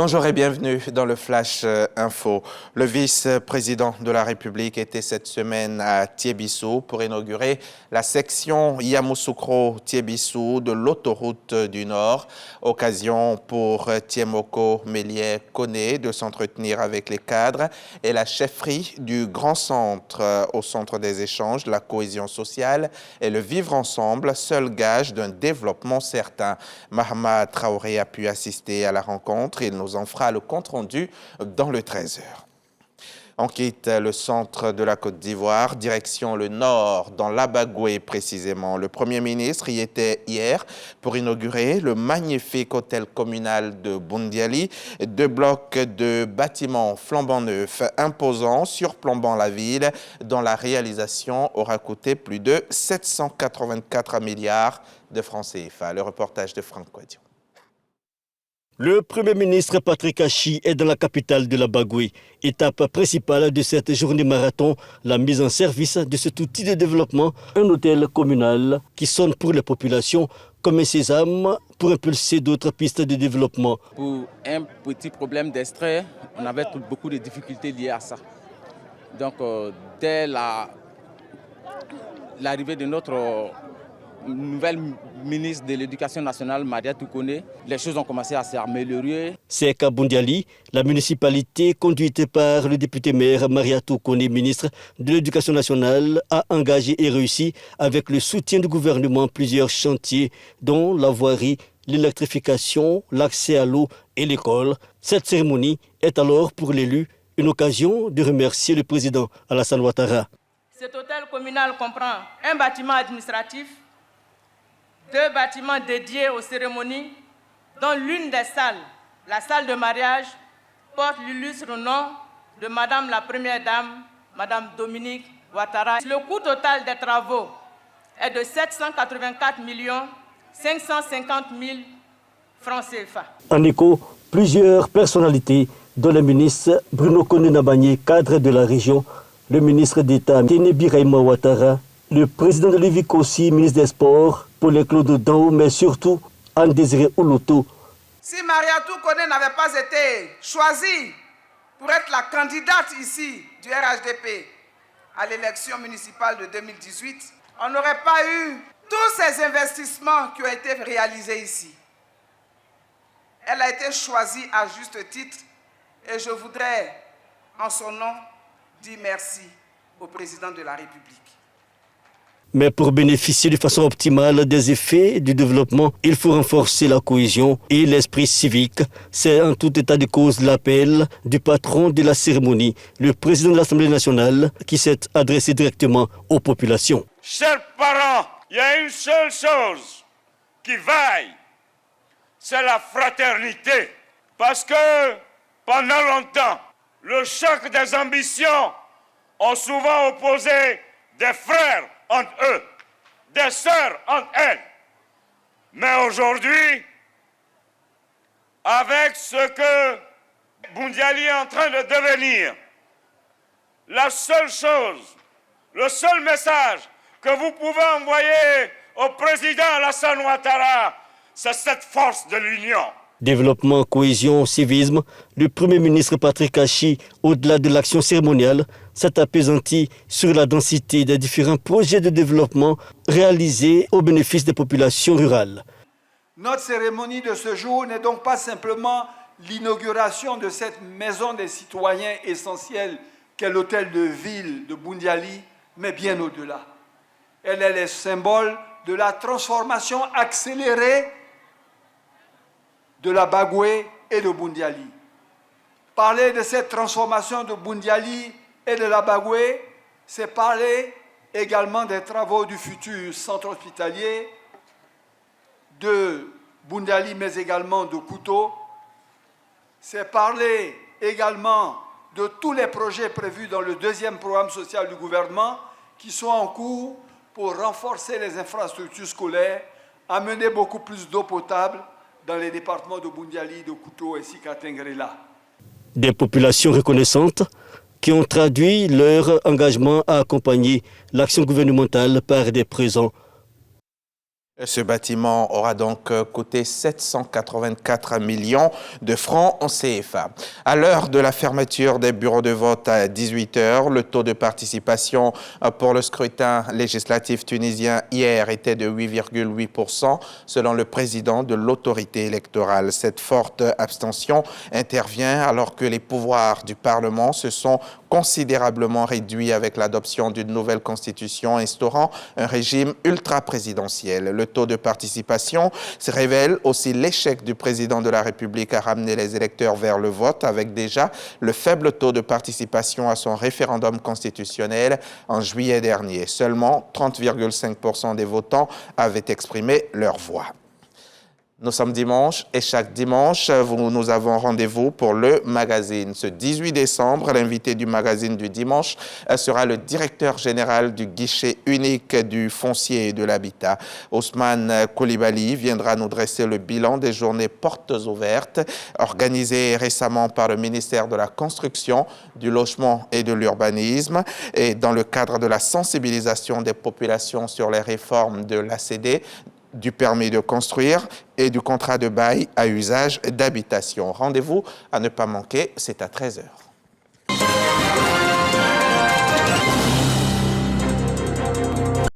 Bonjour et bienvenue dans le Flash Info. Le vice-président de la République était cette semaine à Tiébissou pour inaugurer la section Yamoussoukro-Tiébissou de l'autoroute du Nord. Occasion pour Tiemoko Méliès Koné de s'entretenir avec les cadres et la chefferie du grand centre au centre des échanges, la cohésion sociale et le vivre ensemble, seul gage d'un développement certain. Mahama Traoré a pu assister à la rencontre. Il nous en fera le compte-rendu dans le 13h. On quitte le centre de la Côte d'Ivoire, direction le nord, dans l'Abagoué précisément. Le Premier ministre y était hier pour inaugurer le magnifique hôtel communal de Boundiali. 2 blocs de bâtiments flambant neufs, imposants, surplombant la ville, dont la réalisation aura coûté plus de 784 milliards de francs CFA. Le reportage de Franck Quadion. Le Premier ministre Patrick Achi est dans la capitale de l'Abagoué. Étape principale de cette journée marathon, la mise en service de cet outil de développement, un hôtel communal qui sonne pour les populations comme un sésame pour impulser d'autres pistes de développement. Pour un petit problème d'extrait, on avait beaucoup de difficultés liées à ça. Donc dès l'arrivée de notre nouvelle ministre de l'Éducation nationale, Maria Toukoné, les choses ont commencé à s'améliorer. C'est qu'à Boundiali, la municipalité conduite par le député-maire Maria Toukoné, ministre de l'Éducation nationale, a engagé et réussi avec le soutien du gouvernement plusieurs chantiers, dont la voirie, l'électrification, l'accès à l'eau et l'école. Cette cérémonie est alors pour l'élu une occasion de remercier le président Alassane Ouattara. Cet hôtel communal comprend un bâtiment administratif, 2 bâtiments dédiés aux cérémonies, dont l'une des salles, la salle de mariage, porte l'illustre nom de Madame la Première Dame, Madame Dominique Ouattara. Le coût total des travaux est de 784 550 000 francs CFA. En écho, plusieurs personnalités, dont le ministre Bruno Koné-Nabagné, cadre de la région, le ministre d'État Téné Birahima Ouattara, le président de l'UVICOSI, ministre des Sports, Paul-Claude Dao, mais surtout Anne-Désiré Oloto. Si Maria Toukoné n'avait pas été choisie pour être la candidate ici du RHDP à l'élection municipale de 2018, on n'aurait pas eu tous ces investissements qui ont été réalisés ici. Elle a été choisie à juste titre et je voudrais, en son nom, dire merci au président de la République. Mais pour bénéficier de façon optimale des effets du développement, il faut renforcer la cohésion et l'esprit civique. C'est en tout état de cause l'appel du patron de la cérémonie, le président de l'Assemblée nationale, qui s'est adressé directement aux populations. Chers parents, il y a une seule chose qui vaille, c'est la fraternité. Parce que pendant longtemps, le choc des ambitions ont souvent opposé des frères entre eux, des sœurs entre elles. Mais aujourd'hui, avec ce que Boundiali est en train de devenir, la seule chose, le seul message que vous pouvez envoyer au président Alassane Ouattara, c'est cette force de l'union. Développement, cohésion, civisme, le Premier ministre Patrick Achi, au-delà de l'action cérémoniale, s'est appesanti sur la densité des différents projets de développement réalisés au bénéfice des populations rurales. Notre cérémonie de ce jour n'est donc pas simplement l'inauguration de cette maison des citoyens essentiels qu'est l'hôtel de ville de Boundiali, mais bien au-delà. Elle est le symbole de la transformation accélérée de l'Abagoué et de Boundiali. Parler de cette transformation de Boundiali et de l'Abagoué, c'est parler également des travaux du futur centre hospitalier de Boundiali, mais également de Kouto. C'est parler également de tous les projets prévus dans le 2e programme social du gouvernement qui sont en cours pour renforcer les infrastructures scolaires, amener beaucoup plus d'eau potable dans les départements de Boundiali, de Kouto ainsi qu'à Tengrela. Des populations reconnaissantes qui ont traduit leur engagement à accompagner l'action gouvernementale par des présents. Ce bâtiment aura donc coûté 784 millions de francs en CFA. À l'heure de la fermeture des bureaux de vote à 18h, le taux de participation pour le scrutin législatif tunisien hier était de 8,8% selon le président de l'autorité électorale. Cette forte abstention intervient alors que les pouvoirs du Parlement se sont considérablement réduits avec l'adoption d'une nouvelle constitution instaurant un régime ultra-présidentiel. Le taux de participation se révèle aussi l'échec du président de la République à ramener les électeurs vers le vote avec déjà le faible taux de participation à son référendum constitutionnel en juillet dernier. Seulement 30,5% des votants avaient exprimé leur voix. Nous sommes dimanche et chaque dimanche, nous avons rendez-vous pour le magazine. Ce 18 décembre, l'invité du magazine du dimanche sera le directeur général du guichet unique du foncier et de l'habitat. Ousmane Koulibaly viendra nous dresser le bilan des journées portes ouvertes organisées récemment par le ministère de la Construction, du Logement et de l'Urbanisme et dans le cadre de la sensibilisation des populations sur les réformes de l'ACD, du permis de construire et du contrat de bail à usage d'habitation. Rendez-vous à ne pas manquer, c'est à 13h.